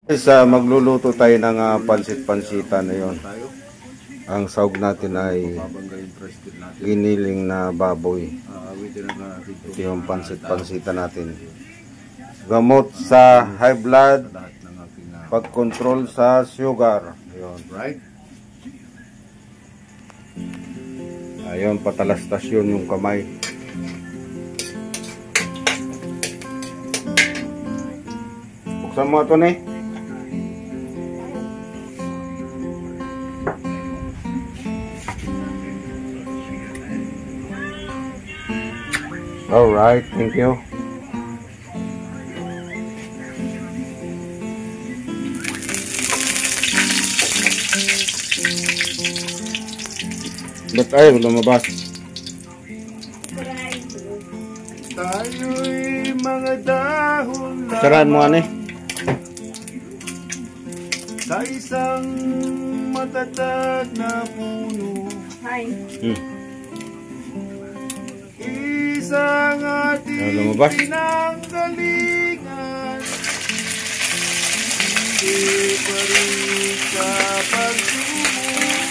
Magluluto tayo ng pansit-pansitan na yun. Ang sahog natin ay giniling na baboy. Ito yung pansit-pansitan natin. Gamot sa high blood, pag-control sa sugar. Ayun. Ayun, patalastas yun yung kamay. Buksan mo ito, ne? Alright, thank you. Ba't ayaw lumabas? Tayo'y mga dahon lang. Saraan mo, ane? Sa isang matatag na puno. Hi. Isang ating pinanggalingan. Hindi pa rin sa pagsubok.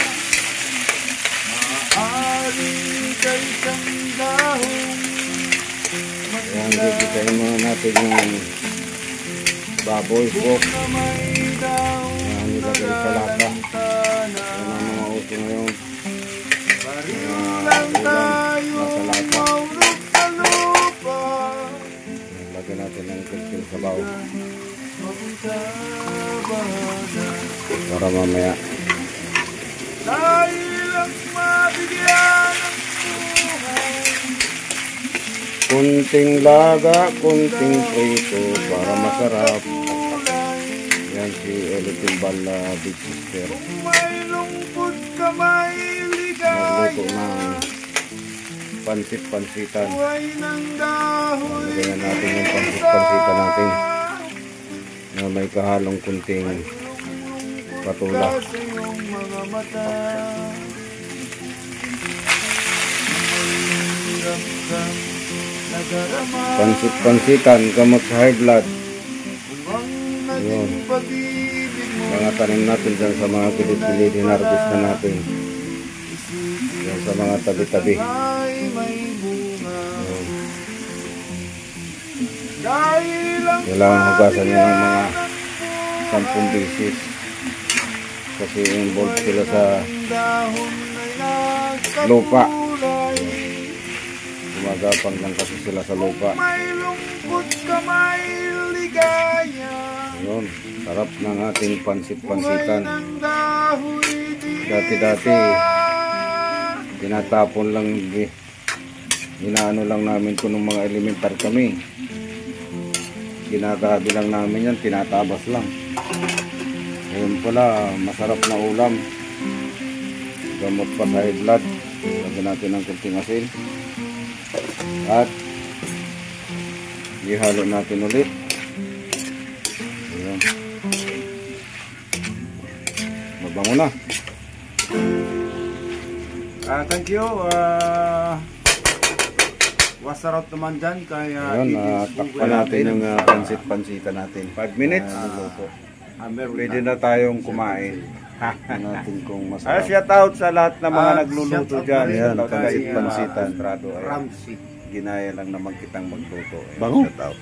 Maaaring sa isang dahon. Ayan, bibitayin muna natin yung baboy pork. Ayan, nilagay sa lata. Ayan ang mga uso ngayon. Lang tayo maulog sa lupa. Lagyan natin ng kunting sabaw para mamaya dahil ang mabigyan ng buhay. kunting laga, kunting prito para masarap. Yan si Elitimbal Big Sister. Kung may lungkot ka, may magluto ng pansit-pansitan. Lagyan natin yung pansit-pansitan natin na may kahalong kunting patula. Pansit-pansitan, gamot sa high blood. Yun. Mga tanim natin dyan sa mga gilid-gilid, hinarvest na natin. Yan sa mga tabi-tabi. Kailangan hugasan nyo ng mga 10 beses kasi involved sila sa lupa. Gumagapang lang kasi sila sa lupa. Yun, sarap ng ating pansit-pansitan. Dati-dati tinatapon lang, inaano lang namin kung ng mga elementar kami. Ginagabi lang namin yan, tinatabas lang. Ngayon pala, masarap na ulam. Gamot pa sa high blood. Lagyan natin ng kunting asin. At ihalo natin ulit. Ayan. Mabango na. Thank you. Wasarap naman dyan. Kaya takpan natin yung pansit-pansitan natin. 5 minutes. Pwede na tayong kumain. Natin kung masarap. Shout out sa lahat ng mga nagluluto dyan. Ayan, pansit-pansitan. Ginaya lang naman kitang magluto. Bango. Shout out.